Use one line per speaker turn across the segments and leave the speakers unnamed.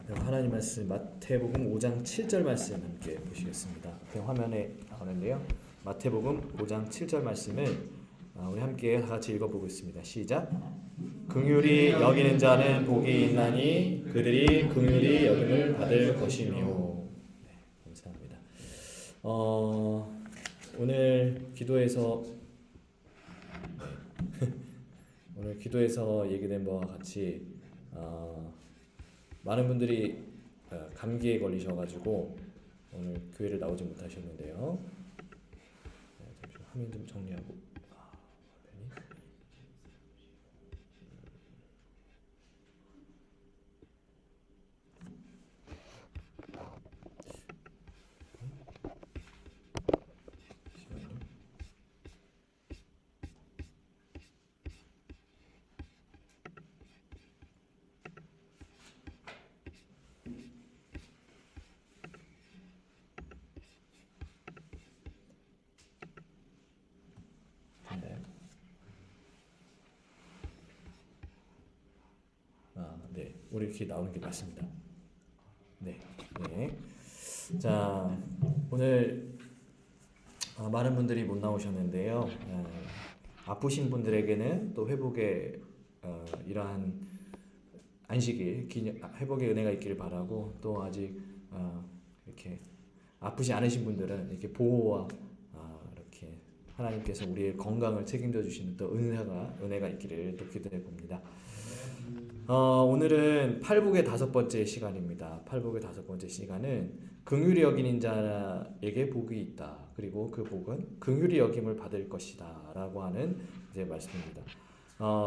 하나님 말씀 마태복음 5장 7절 말씀 함께 보시겠습니다. 앞에 화면에 나오는데요. 마태복음 5장 7절 말씀을 우리 함께 다 같이 읽어보겠습니다. 시작. 긍휼히 여기는 자는 복이 있나니 그들이 긍휼히 여김을 받을 것이며. 네, 감사합니다. 오늘 기도에서 얘기된 바와 같이 많은 분들이 감기에 걸리셔가지고 오늘 교회를 나오지 못하셨는데요. 잠시만 화면 좀 정리하고. 네, 우리 이렇게 나오는 게 맞습니다. 네. 자, 오늘 많은 분들이 못 나오셨는데요. 아프신 분들에게는 또 회복의 이러한 안식일, 회복의 은혜가 있기를 바라고, 또 아직 이렇게 아프지 않으신 분들은 이렇게 보호와 이렇게 하나님께서 우리의 건강을 책임져 주시는 또 은혜가 있기를 또 기도해 봅니다. 오늘은 팔복의 5번째 시간입니다. 팔복의 5번째 시간은 긍휼히 여기는 자에게 복이 있다. 그리고 그 복은 긍휼히 여김을 받을 것이다. 라고 하는 이제 말씀입니다.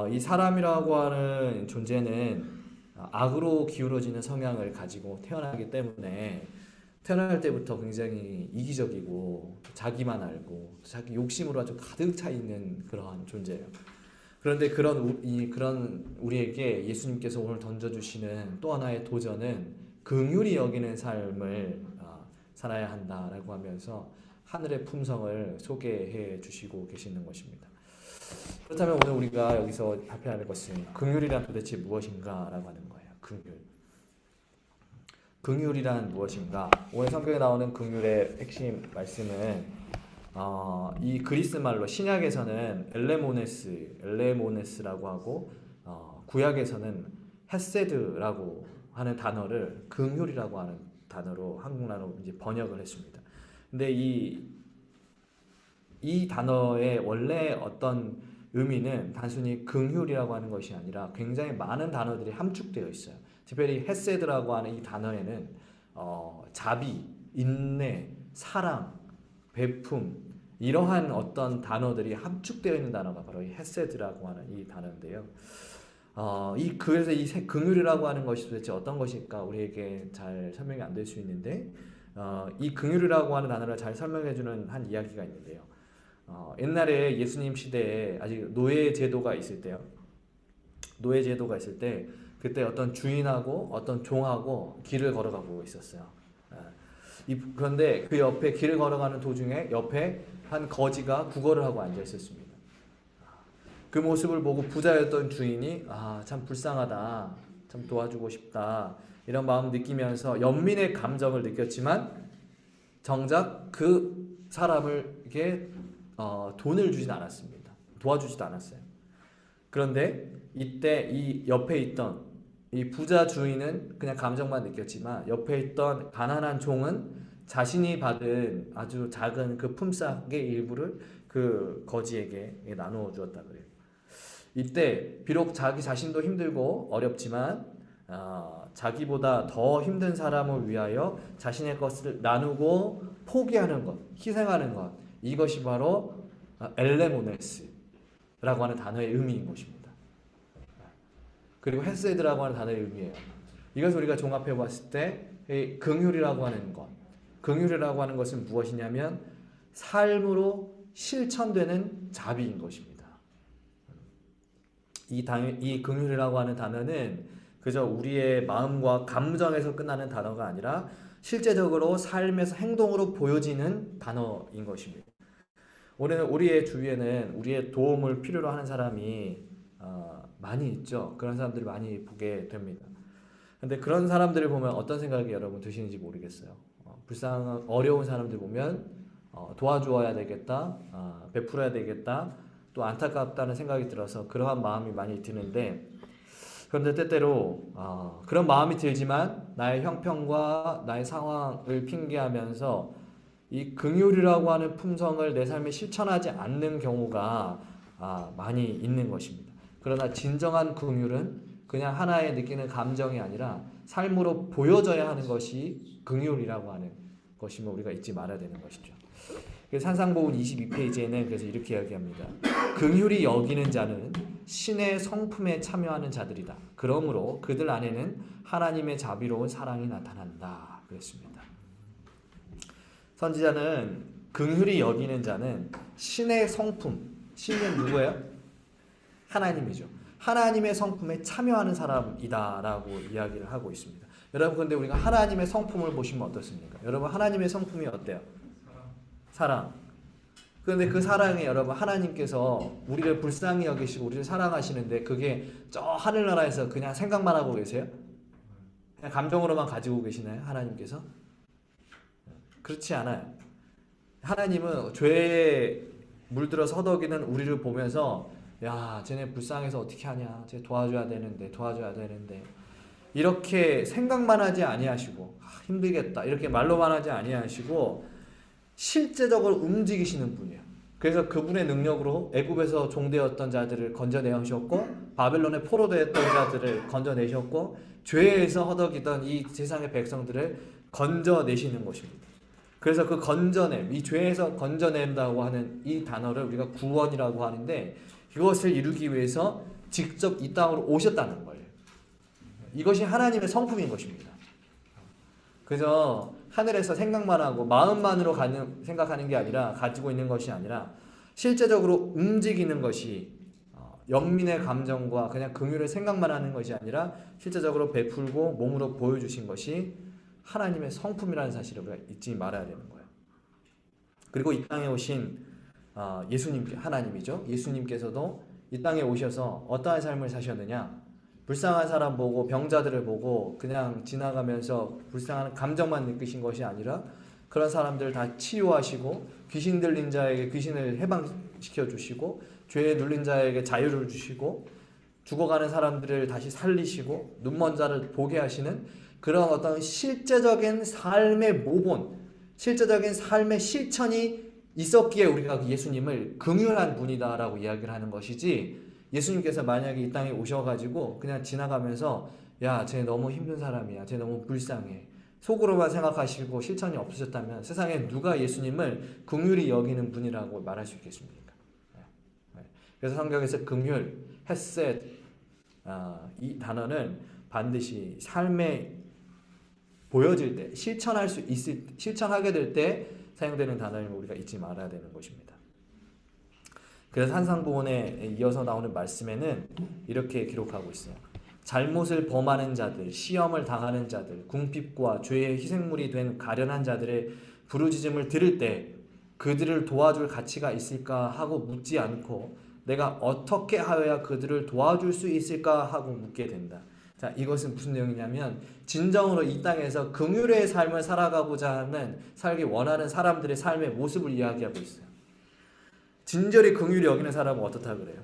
이 사람이라고 하는 존재는 악으로 기울어지는 성향을 가지고 태어나기 때문에 태어날 때부터 굉장히 이기적이고 자기만 알고 자기 욕심으로 아주 가득 차 있는 그러한 존재예요. 그런데 그런 우리에게 예수님께서 오늘 던져주시는 또 하나의 도전은 긍휼히 여기는 삶을 살아야 한다라고 하면서 하늘의 품성을 소개해 주시고 계시는 것입니다. 그렇다면 오늘 우리가 여기서 발표하는 것은 긍휼이란 도대체 무엇인가라고 하는 거예요. 긍휼이란 무엇인가? 오늘 성경에 나오는 긍휼의 핵심 말씀은 이 그리스 말로 신약에서는 엘레모네스라고 하고 구약에서는 헤세드라고 하는 단어를 긍휼이라고 하는 단어로 한국말로 이제 번역을 했습니다. 근데 이 단어의 원래 어떤 의미는 단순히 긍휼이라고 하는 것이 아니라 굉장히 많은 단어들이 함축되어 있어요. 특별히 헤세드라고 하는 이 단어에는 자비, 인내, 사랑, 베품 이러한 어떤 단어들이 함축되어 있는 단어가 바로 이 헤세드라고 하는 이 단어인데요. 그래서 이 긍휼이라고 하는 것이 도대체 어떤 것일까 우리에게 잘 설명이 안 될 수 있는데 이 긍휼이라고 하는 단어를 잘 설명해주는 한 이야기가 있는데요. 옛날에 예수님 시대에 아직 노예 제도가 있을 때요. 노예 제도가 있을 때 그때 어떤 주인하고 어떤 종하고 길을 걸어가고 있었어요. 그런데 그 옆에 길을 걸어가는 도중에 옆에 한 거지가 구걸을 하고 앉아 있었습니다. 그 모습을 보고 부자였던 주인이 참 불쌍하다, 참 도와주고 싶다 이런 마음 느끼면서 연민의 감정을 느꼈지만 정작 그 사람에게 돈을 주진 않았습니다. 도와주지도 않았어요. 그런데 이때 이 옆에 있던 이 부자 주인은 그냥 감정만 느꼈지만 옆에 있던 가난한 종은 자신이 받은 아주 작은 그 품삯의 일부를 그 거지에게 나누어 주었다 그래요. 이때 비록 자기 자신도 힘들고 어렵지만 자기보다 더 힘든 사람을 위하여 자신의 것을 나누고 포기하는 것, 희생하는 것, 이것이 바로 엘레모네스라고 하는 단어의 의미인 것입니다. 그리고 헤세드라고 하는 단어의 의미예요. 이것을 우리가 종합해 봤을 때 긍휼이라고 하는 것, 긍휼이라고 하는 것은 무엇이냐면 삶으로 실천되는 자비인 것입니다. 이 긍휼이라고 하는 단어는 그저 우리의 마음과 감정에서 끝나는 단어가 아니라 실제적으로 삶에서 행동으로 보여지는 단어인 것입니다. 우리의 주위에는 우리의 도움을 필요로 하는 사람이 많이 있죠. 그런 사람들이 많이 보게 됩니다. 근데 그런 사람들을 보면 어떤 생각이 여러분 드시는지 모르겠어요. 어려운 사람들 보면 도와주어야 되겠다, 베풀어야 되겠다, 또 안타깝다는 생각이 들어서 그러한 마음이 많이 드는데, 그런데 때때로 그런 마음이 들지만 나의 형편과 나의 상황을 핑계하면서 이 긍휼이라고 하는 품성을 내 삶에 실천하지 않는 경우가 많이 있는 것입니다. 그러나 진정한 긍휼은 그냥 하나의 느끼는 감정이 아니라 삶으로 보여져야 하는 것이 긍휼이라고 하는 것임을 우리가 잊지 말아야 되는 것이죠. 산상보훈 22페이지에는 그래서 이렇게 이야기합니다. 긍휼히 여기는 자는 신의 성품에 참여하는 자들이다. 그러므로 그들 안에는 하나님의 자비로운 사랑이 나타난다. 그랬습니다. 선지자는 긍휼히 여기는 자는 신의 성품, 신은 누구예요? 하나님이죠. 하나님의 성품에 참여하는 사람이다라고 이야기를 하고 있습니다. 여러분, 근데 우리가 하나님의 성품을 보시면 어떻습니까? 여러분, 하나님의 성품이 어때요? 사랑. 그런데 그 사랑이 여러분, 하나님께서 우리를 불쌍히 여기시고 우리를 사랑하시는데 그게 저 하늘나라에서 그냥 생각만 하고 계세요? 그냥 감정으로만 가지고 계시나요? 하나님께서? 그렇지 않아요. 하나님은 죄에 물들어서 허덕이는 우리를 보면서 야, 쟤네 불쌍해서 어떻게 하냐, 쟤 도와줘야 되는데 이렇게 생각만 하지 아니하시고 힘들겠다 이렇게 말로만 하지 아니하시고 실제적으로 움직이시는 분이에요. 그래서 그분의 능력으로 애굽에서 종되었던 자들을 건져내셨고 바벨론의 포로되었던 자들을 건져내셨고 죄에서 허덕이던 이 세상의 백성들을 건져내시는 것입니다. 그래서 그 건져냄, 이 죄에서 건져낸다고 하는 이 단어를 우리가 구원이라고 하는데 이것을 이루기 위해서 직접 이 땅으로 오셨다는 거예요. 이것이 하나님의 성품인 것입니다. 그래서 하늘에서 생각만 하고 마음만으로 생각하는 게 아니라 가지고 있는 것이 아니라 실제적으로 움직이는 것이 영민의 감정과 그냥 긍휼의 생각만 하는 것이 아니라 실제적으로 베풀고 몸으로 보여주신 것이 하나님의 성품이라는 사실을 우리가 잊지 말아야 되는 거예요. 그리고 이 땅에 오신 예수님, 하나님이죠. 예수님께서도 이 땅에 오셔서 어떠한 삶을 사셨느냐? 불쌍한 사람 보고 병자들을 보고 그냥 지나가면서 불쌍한 감정만 느끼신 것이 아니라 그런 사람들을 다 치유하시고 귀신 들린 자에게 귀신을 해방시켜 주시고 죄에 눌린 자에게 자유를 주시고 죽어가는 사람들을 다시 살리시고 눈먼 자를 보게 하시는 그런 어떤 실제적인 삶의 모본, 실제적인 삶의 실천이 있었기에 우리가 예수님을 긍휼한 분이다라고 이야기를 하는 것이지, 예수님께서 만약에 이 땅에 오셔가지고 그냥 지나가면서 야, 쟤 너무 힘든 사람이야, 쟤 너무 불쌍해, 속으로만 생각하시고 실천이 없으셨다면 세상에 누가 예수님을 긍휼히 여기는 분이라고 말할 수 있겠습니까? 그래서 성경에서 긍휼, 헤셋, 이 단어는 반드시 삶에 보여질 때, 실천하게 될 때 사용되는 단어임을 우리가 잊지 말아야 되는 것입니다. 그래서 산상보훈에 이어서 나오는 말씀에는 이렇게 기록하고 있어요. 잘못을 범하는 자들, 시험을 당하는 자들, 궁핍과 죄의 희생물이 된 가련한 자들의 부르짖음을 들을 때 그들을 도와줄 가치가 있을까 하고 묻지 않고 내가 어떻게 하여야 그들을 도와줄 수 있을까 하고 묻게 된다. 자, 이것은 무슨 내용이냐면 진정으로 이 땅에서 긍휼의 삶을 살기 원하는 사람들의 삶의 모습을 이야기하고 있어요. 진절히 긍휼히 여기는 사람은 어떻다 그래요?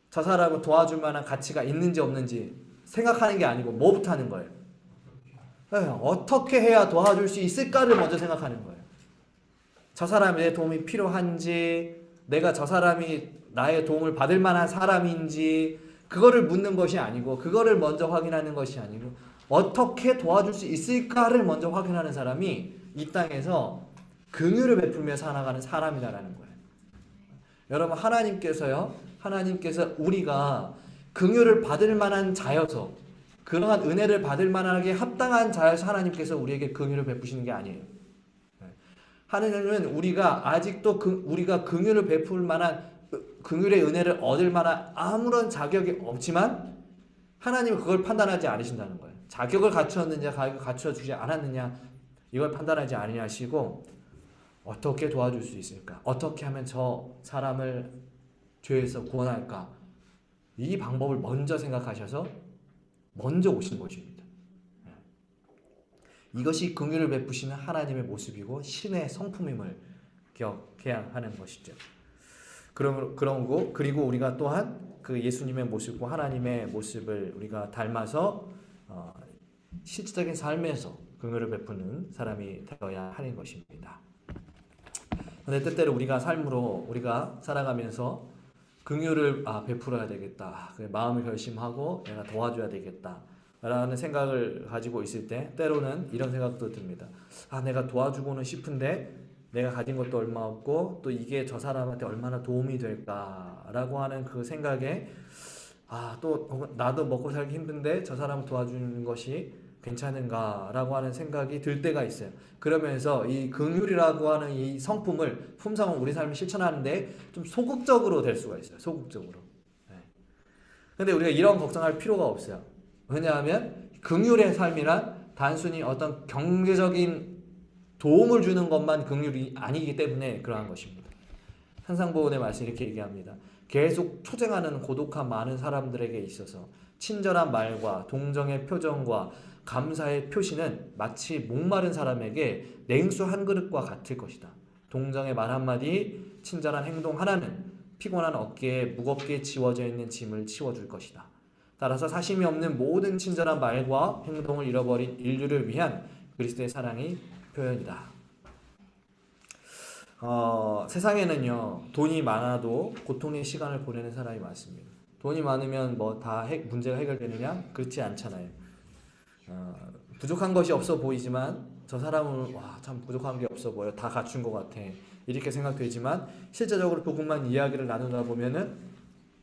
저 사람은 도와줄 만한 가치가 있는지 없는지 생각하는 게 아니고 뭐부터 하는 거예요? 어떻게 해야 도와줄 수 있을까를 먼저 생각하는 거예요. 저 사람이 내 도움이 필요한지, 내가 저 사람이 나의 도움을 받을 만한 사람인지 그거를 묻는 것이 아니고, 그거를 먼저 확인하는 것이 아니고 어떻게 도와줄 수 있을까를 먼저 확인하는 사람이 이 땅에서 긍휼을 베풀며 살아가는 사람이다라는 거예요. 여러분, 하나님께서 우리가 긍휼을 받을 만한 자여서, 그러한 은혜를 받을 만하게 합당한 자여서 하나님께서 우리에게 긍휼을 베푸시는 게 아니에요. 하나님은 우리가 아직도 우리가 긍휼을 베풀 만한, 긍휼의 은혜를 얻을 만한 아무런 자격이 없지만 하나님은 그걸 판단하지 않으신다는 거예요. 자격을 갖추었느냐 갖추어주지 않았느냐 이걸 판단하지 아니하시고 어떻게 도와줄 수 있을까? 어떻게 하면 저 사람을 죄에서 구원할까? 이 방법을 먼저 생각하셔서 먼저 오신 것입니다. 이것이 긍휼을 베푸시는 하나님의 모습이고 신의 성품임을 기억해야 하는 것이죠. 그리고 우리가 또한 그 예수님의 모습과 하나님의 모습을 우리가 닮아서 실질적인 삶에서 긍휼을 베푸는 사람이 되어야 하는 것입니다. 그런데 때때로 우리가 삶으로 우리가 살아가면서 긍휼을 베풀어야 되겠다, 마음을 결심하고 내가 도와줘야 되겠다 라는 생각을 가지고 있을 때 때로는 이런 생각도 듭니다. 내가 도와주고는 싶은데 내가 가진 것도 얼마 없고 또 이게 저 사람한테 얼마나 도움이 될까라고 하는 그 생각에 또 나도 먹고 살기 힘든데 저 사람을 도와주는 것이 괜찮은가라고 하는 생각이 들 때가 있어요. 그러면서 이 긍휼이라고 하는 이 성품을, 품성을 우리 삶에 실천하는데 좀 소극적으로 될 수가 있어요. 소극적으로. 근데 우리가 이런 걱정할 필요가 없어요. 왜냐하면 긍휼의 삶이란 단순히 어떤 경제적인 도움을 주는 것만 긍휼이 아니기 때문에 그러한 것입니다. 산상보훈의 말씀 이렇게 얘기합니다. 계속 초쟁하는 고독한 많은 사람들에게 있어서 친절한 말과 동정의 표정과 감사의 표시는 마치 목마른 사람에게 냉수 한 그릇과 같을 것이다. 동정의 말 한마디, 친절한 행동 하나는 피곤한 어깨에 무겁게 지워져 있는 짐을 치워줄 것이다. 따라서 사심이 없는 모든 친절한 말과 행동을 잃어버린 인류를 위한 그리스도의 사랑이 표현이다. 세상에는요, 돈이 많아도 고통의 시간을 보내는 사람이 많습니다. 돈이 많으면 뭐 다 문제가 해결되느냐? 그렇지 않잖아요. 부족한 것이 없어 보이지만 저 사람은 참 부족한 게 없어 보여, 다 갖춘 것 같아, 이렇게 생각되지만 실제적으로 조금만 이야기를 나누다 보면은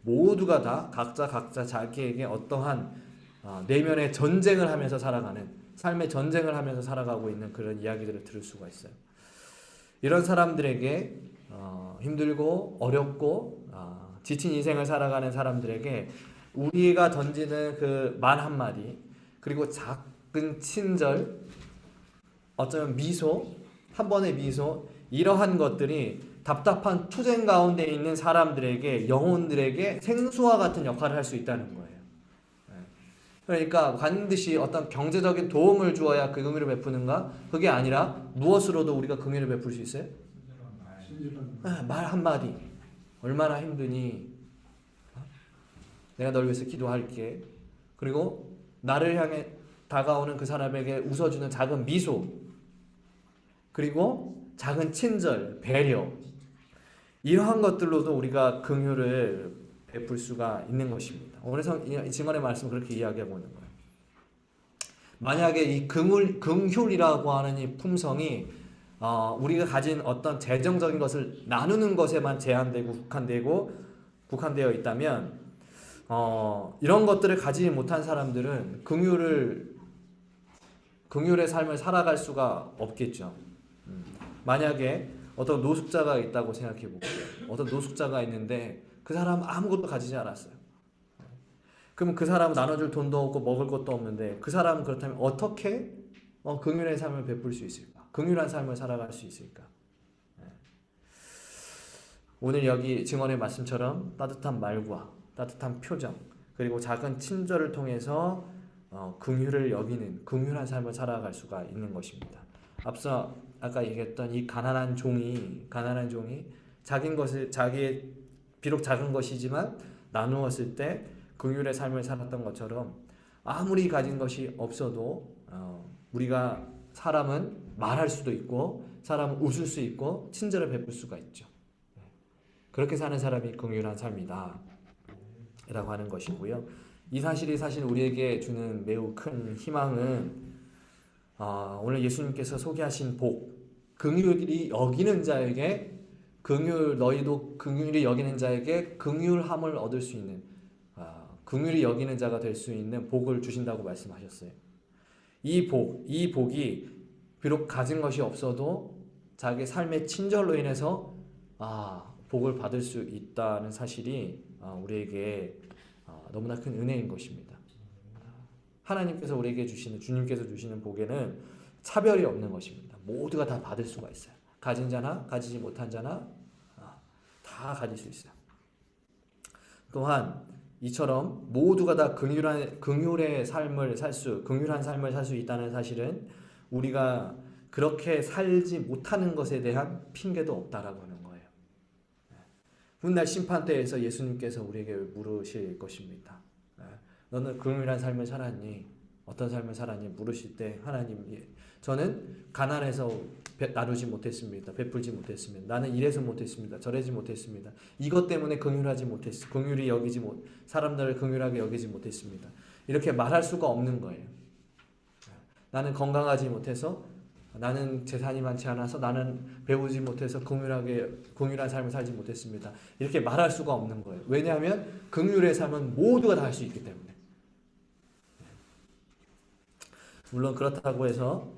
모두가 다 각자 자기에게 어떠한 내면의 전쟁을 하면서 살아가는, 삶의 전쟁을 하면서 살아가고 있는 그런 이야기들을 들을 수가 있어요. 이런 사람들에게 힘들고 어렵고 지친 인생을 살아가는 사람들에게 우리가 던지는 그 말 한마디, 그리고 작은 친절, 어쩌면 미소, 한 번의 미소, 이러한 것들이 답답한 투쟁 가운데 있는 사람들에게, 영혼들에게 생수와 같은 역할을 할 수 있다는 거예요. 그러니까 반드시 어떤 경제적인 도움을 주어야 그 긍휼을 베푸는가? 그게 아니라 무엇으로도 우리가 긍휼을 베풀 수 있어요? 말 한마디. 얼마나 힘드니? 내가 널 위해서 기도할게. 그리고 나를 향해 다가오는 그 사람에게 웃어주는 작은 미소, 그리고 작은 친절, 배려, 이러한 것들로도 우리가 긍휼을 베풀 수가 있는 것입니다. 오늘 증언의 말씀은 그렇게 이야기하고 있는 거예요. 만약에 이 긍휼이라고 하는 이 품성이 우리가 가진 어떤 재정적인 것을 나누는 것에만 제한되고 국한되어 있다면 이런 것들을 가지지 못한 사람들은 긍휼의 삶을 살아갈 수가 없겠죠. 만약에 어떤 노숙자가 있다고 생각해 볼게요. 어떤 노숙자가 있는데 그 사람은 아무것도 가지지 않았어요. 그럼 그 사람은 나눠줄 돈도 없고 먹을 것도 없는데 그 사람은 그렇다면 어떻게 긍휼의 삶을 베풀 수 있을까? 긍휼한 삶을 살아갈 수 있을까? 오늘 여기 증언의 말씀처럼 따뜻한 말과 따뜻한 표정, 그리고 작은 친절을 통해서 긍휼을 여기는 긍휼한 삶을 살아갈 수가 있는 것입니다. 앞서 아까 얘기했던 이 가난한 종이 자기의 비록 작은 것이지만 나누었을 때 긍휼의 삶을 살았던 것처럼 아무리 가진 것이 없어도 우리가 사람은 말할 수도 있고 사람은 웃을 수 있고 친절을 베풀 수가 있죠. 그렇게 사는 사람이 긍휼한 삶이다 라고 하는 것이고요. 이 사실이 사실 우리에게 주는 매우 큰 희망은 오늘 예수님께서 소개하신 복, 긍휼이 여기는 자에게 너희도 긍휼이 여기는 자에게 긍휼함을 얻을 수 있는 긍휼이 여기는 자가 될 수 있는 복을 주신다고 말씀하셨어요. 이 복이 비록 가진 것이 없어도 자기 삶의 친절로 인해서 복을 받을 수 있다는 사실이 우리에게 너무나 큰 은혜인 것입니다. 하나님께서 우리에게 주시는, 주님께서 주시는 복에는 차별이 없는 것입니다. 모두가 다 받을 수가 있어요. 가진 자나 가지지 못한 자나 다 가질 수 있어요. 또한 이처럼 모두가 다 긍휼한 삶을 살 수 있다는 사실은 우리가 그렇게 살지 못하는 것에 대한 핑계도 없다라고 하는 거예요. 훗날 심판대에서 예수님께서 우리에게 물으실 것입니다. 너는 긍휼한 삶을 살았니? 어떤 삶을 살았니? 물으실 때 하나님, 저는 가난해서 나누지 못했습니다. 베풀지 못했습니다. 나는 이래서 못했습니다. 저래지 못했습니다. 이것 때문에 긍휼하지 못했습니다. 사람들을 긍휼하게 여기지 못했습니다. 이렇게 말할 수가 없는 거예요. 나는 건강하지 못해서, 나는 재산이 많지 않아서, 나는 배우지 못해서 긍휼한 삶을 살지 못했습니다. 이렇게 말할 수가 없는 거예요. 왜냐하면 긍휼의 삶은 모두가 다 할 수 있기 때문에. 물론 그렇다고 해서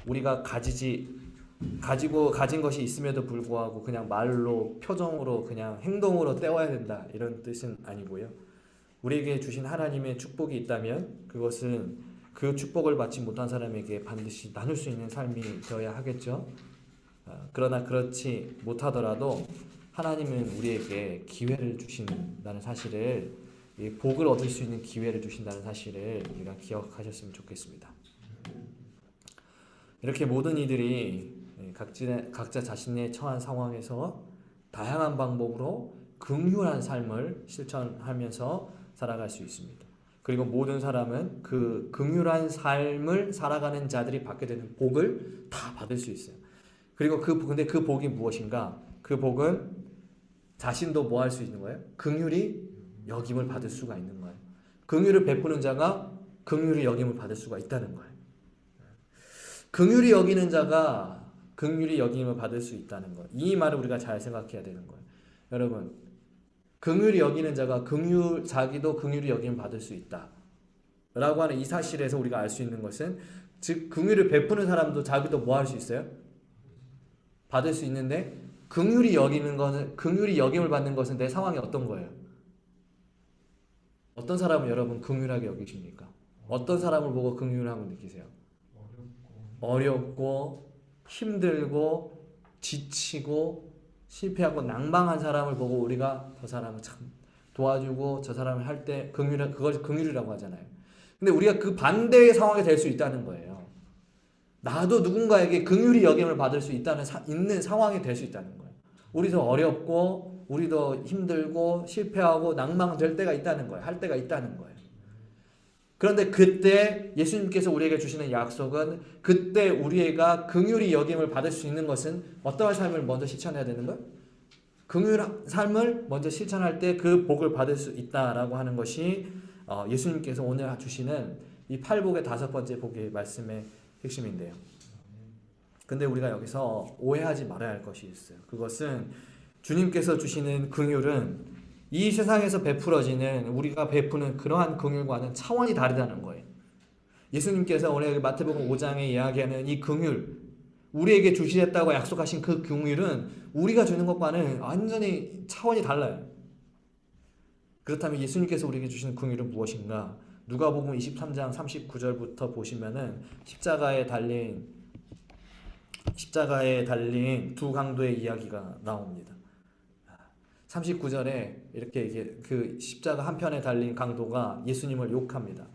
우리가 가진 것이 있음에도 불구하고 그냥 말로, 표정으로, 그냥 행동으로 때워야 된다, 이런 뜻은 아니고요. 우리에게 주신 하나님의 축복이 있다면 그것은 그 축복을 받지 못한 사람에게 반드시 나눌 수 있는 삶이 되어야 하겠죠. 그러나 그렇지 못하더라도 하나님은 우리에게 기회를 주신다는 사실을, 복을 얻을 수 있는 기회를 주신다는 사실을 우리가 기억하셨으면 좋겠습니다. 이렇게 모든 이들이 각자 자신의 처한 상황에서 다양한 방법으로 긍휼한 삶을 실천하면서 살아갈 수 있습니다. 그리고 모든 사람은 그 긍휼한 삶을 살아가는 자들이 받게 되는 복을 다 받을 수 있어요. 그리고 근데 그 복이 무엇인가? 그 복은 자신도 뭐 할 수 있는 거예요? 긍휼히 여김을 받을 수가 있는 거예요. 긍휼을 베푸는 자가 긍휼히 여김을 받을 수가 있다는 거예요. 긍휼히 여기는 자가 긍휼히 여김을 받을 수 있다는 것. 이 말을 우리가 잘 생각해야 되는 거예요. 여러분, 긍휼히 여기는 자가 자기도 긍휼히 여김을 받을 수 있다 라고 하는 이 사실에서 우리가 알 수 있는 것은, 즉 긍휼을 베푸는 사람도 자기도 뭐 할 수 있어요? 받을 수 있는데, 긍휼히 여김을 받는 것은 내 상황이 어떤 거예요? 어떤 사람을 여러분 긍휼하게 여기십니까? 어떤 사람을 보고 긍휼함을 느끼세요? 어렵고 힘들고 지치고 실패하고 낭망한 사람을 보고 우리가 저 사람을 참 도와주고 저 사람을 할 때 그걸 긍휼이라고 하잖아요. 근데 우리가 그 반대의 상황이 될 수 있다는 거예요. 나도 누군가에게 긍휼히 여김을 받을 수 있는 상황이 될 수 있다는 거예요. 우리도 어렵고 우리도 힘들고 실패하고 낭망될 때가 있다는 거예요. 할 때가 있다는 거예요. 그런데 그때 예수님께서 우리에게 주시는 약속은, 그때 우리가 긍휼히 여김을 받을 수 있는 것은 어떠한 삶을 먼저 실천해야 되는 거예요? 긍휼한 삶을 먼저 실천할 때 그 복을 받을 수 있다라고 하는 것이 예수님께서 오늘 주시는 이 8복의 5번째 복의 말씀의 핵심인데요. 근데 우리가 여기서 오해하지 말아야 할 것이 있어요. 그것은 주님께서 주시는 긍휼은 이 세상에서 베풀어지는, 우리가 베푸는 그러한 긍휼과는 차원이 다르다는 거예요. 예수님께서 오늘 마태복음 5장에 이야기하는 이 긍휼, 우리에게 주시겠다고 약속하신 그 긍휼은 우리가 주는 것과는 완전히 차원이 달라요. 그렇다면 예수님께서 우리에게 주시는 긍휼은 무엇인가? 누가복음 23장 39절부터 보시면은 십자가에 달린 두 강도의 이야기가 나옵니다. 39절에 이렇게 그 십자가 한편에 달린 강도가 예수님을 욕합니다.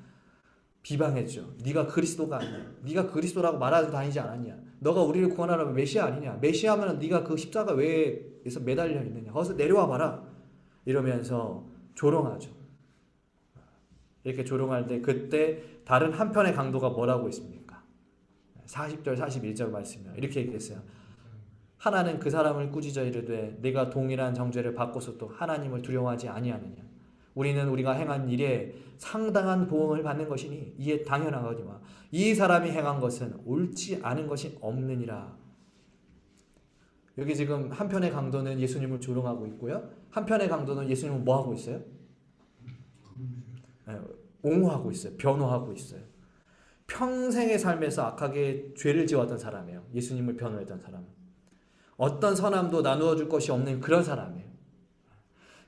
비방했죠. 네가 그리스도가 아니냐. 네가 그리스도라고 말하고 다니지 않았냐. 너가 우리를 구원하려면 메시아 아니냐. 메시아면 네가 그 십자가 외에서 매달려 있느냐. 거기서 내려와 봐라. 이러면서 조롱하죠. 이렇게 조롱할 때 그때 다른 한편의 강도가 뭐라고 했습니까? 40절 41절 말씀이요. 이렇게 얘기했어요. 하나는 그 사람을 꾸짖어 이르되 내가 동일한 정죄를 받고서도 하나님을 두려워하지 아니하느냐. 우리는 우리가 행한 일에 상당한 보응을 받는 것이니 이에 당연하거니와 이 사람이 행한 것은 옳지 않은 것이 없느니라. 여기 지금 한편의 강도는 예수님을 조롱하고 있고요, 한편의 강도는 예수님을 뭐 하고 있어요? 옹호하고 있어요. 변호하고 있어요. 평생의 삶에서 악하게 죄를 지었던 사람이에요. 예수님을 변호했던 사람. 어떤 선함도 나누어 줄 것이 없는 그런 사람이에요.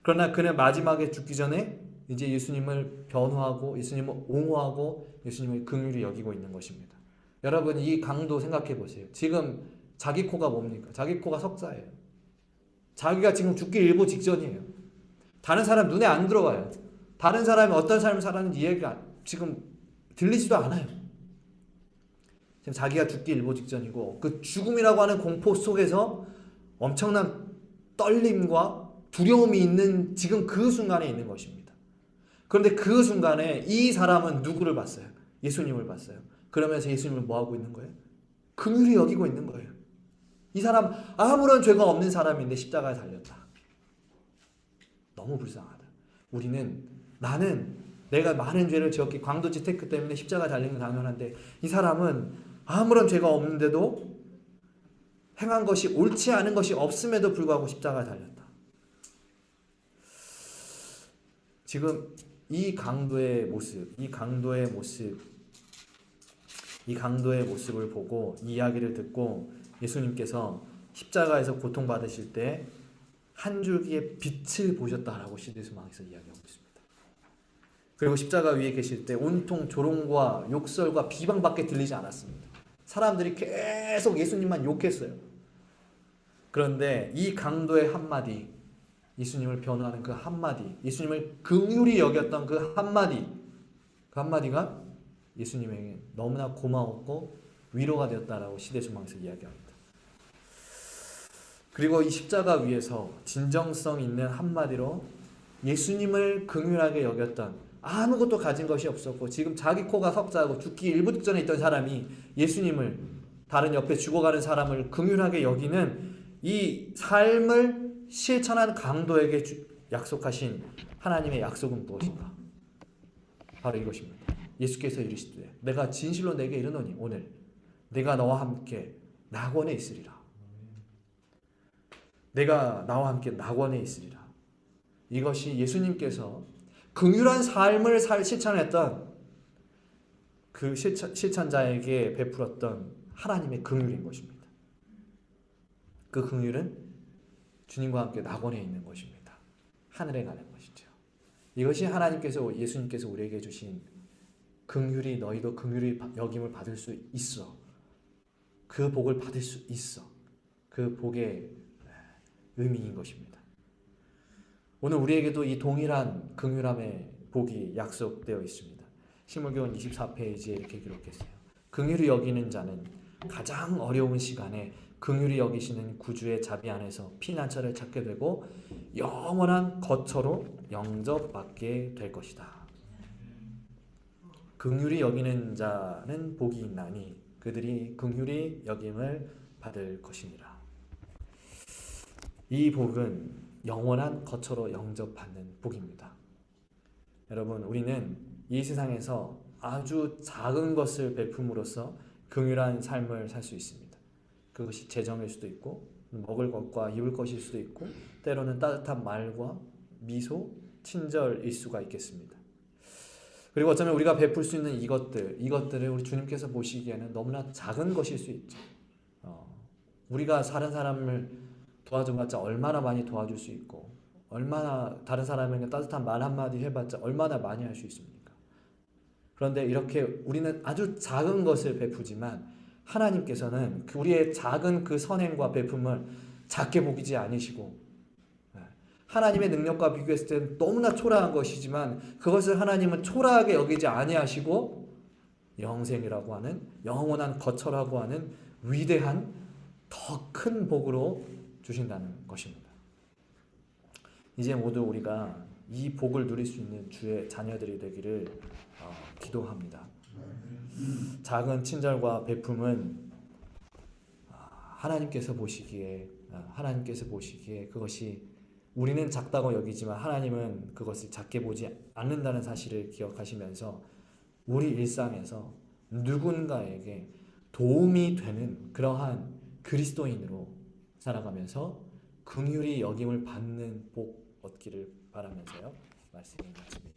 그러나 그는 마지막에 죽기 전에 이제 예수님을 변호하고 예수님을 옹호하고 예수님을 긍휼히 여기고 있는 것입니다. 여러분, 이 강도 생각해 보세요. 지금 자기 코가 뭡니까? 자기 코가 석자예요. 자기가 지금 죽기 일보 직전이에요. 다른 사람 눈에 안 들어와요. 다른 사람이 어떤 삶을 살았는지 이해가 지금 들리지도 않아요. 지금 자기가 죽기 일보 직전이고 그 죽음이라고 하는 공포 속에서 엄청난 떨림과 두려움이 있는 지금 그 순간에 있는 것입니다. 그런데 그 순간에 이 사람은 누구를 봤어요? 예수님을 봤어요. 그러면서 예수님을 뭐하고 있는 거예요? 긍휼히 여기고 있는 거예요. 이 사람 아무런 죄가 없는 사람인데 십자가에 달렸다. 너무 불쌍하다. 나는 내가 많은 죄를 지었기 광도지 테크 때문에 십자가에 달리는 건 당연한데 이 사람은 아무런 죄가 없는데도 행한 것이 옳지 않은 것이 없음에도 불구하고 십자가에 달렸다. 지금 이 강도의 모습을 보고 이 이야기를 듣고 예수님께서 십자가에서 고통받으실 때 한 줄기의 빛을 보셨다라고 시대수마에서 이야기하고 있습니다. 그리고 십자가 위에 계실 때 온통 조롱과 욕설과 비방밖에 들리지 않았습니다. 사람들이 계속 예수님만 욕했어요. 그런데 이 강도의 한마디, 예수님을 변호하는 그 한마디, 예수님을 긍휼히 여겼던 그 한마디가 예수님에게 너무나 고마웠고 위로가 되었다라고 시대수마에서 이야기합니다. 그리고 이 십자가 위에서 진정성 있는 한마디로 예수님을 긍휼하게 여겼던 아무것도 가진 것이 없었고 지금 자기 코가 석자고 죽기 일부 직전에 있던 사람이 예수님을 다른 옆에 죽어가는 사람을 긍휼하게 여기는 이 삶을 실천한 강도에게 약속하신 하나님의 약속은 무엇인가? 바로 이것입니다. 예수께서 이르시되 내가 진실로 내게 이르노니 오늘 내가 너와 함께 낙원에 있으리라. 내가 나와 함께 낙원에 있으리라. 이것이 예수님께서 긍휼한 삶을 실천했던 그 실천자에게 베풀었던 하나님의 긍휼인 것입니다. 그 긍휼은 주님과 함께 낙원에 있는 것입니다. 하늘에 가는 것이죠. 이것이 하나님께서 예수님께서 우리에게 주신 긍휼히 너희도 긍휼히 여김을 받을 수 있어. 그 복을 받을 수 있어. 그 복의 의미인 것입니다. 오늘 우리에게도 이 동일한 긍휼함의 복이 약속되어 있습니다. 신물교훈 24페이지에 이렇게 기록했어요. 긍휼히 여기는 자는 가장 어려운 시간에 긍휼히 여기시는 구주의 자비 안에서 피난처를 찾게 되고 영원한 거처로 영접받게 될 것이다. 긍휼히 여기는 자는 복이 있나니 그들이 긍휼히 여김을 받을 것이니라. 이 복은 영원한 거처로 영접받는 복입니다. 여러분, 우리는 이 세상에서 아주 작은 것을 베품으로써 긍휼한 삶을 살 수 있습니다. 그것이 재정일 수도 있고 먹을 것과 입을 것일 수도 있고 때로는 따뜻한 말과 미소, 친절일 수가 있겠습니다. 그리고 어쩌면 우리가 베풀 수 있는 이것들을 우리 주님께서 보시기에는 너무나 작은 것일 수 있죠. 우리가 다른 사람을 도와줘봤자 얼마나 많이 도와줄 수 있고 얼마나 다른 사람에게 따뜻한 말 한마디 해봤자 얼마나 많이 할 수 있습니까? 그런데 이렇게 우리는 아주 작은 것을 베푸지만 하나님께서는 우리의 작은 그 선행과 베품을 작게 보기지 않으시고 하나님의 능력과 비교했을 때는 너무나 초라한 것이지만 그것을 하나님은 초라하게 여기지 아니하시고 영생이라고 하는 영원한 거처라고 하는 위대한 더 큰 복으로 주신다는 것입니다. 이제 모두 우리가 이 복을 누릴 수 있는 주의 자녀들이 되기를 기도합니다. 작은 친절과 베품은 하나님께서 보시기에 그것이 우리는 작다고 여기지만 하나님은 그것을 작게 보지 않는다는 사실을 기억하시면서 우리 일상에서 누군가에게 도움이 되는 그러한 그리스도인으로 살아가면서 긍휼히 여김을 받는 복 얻기를 바라면서요. 말씀을 마칩니다.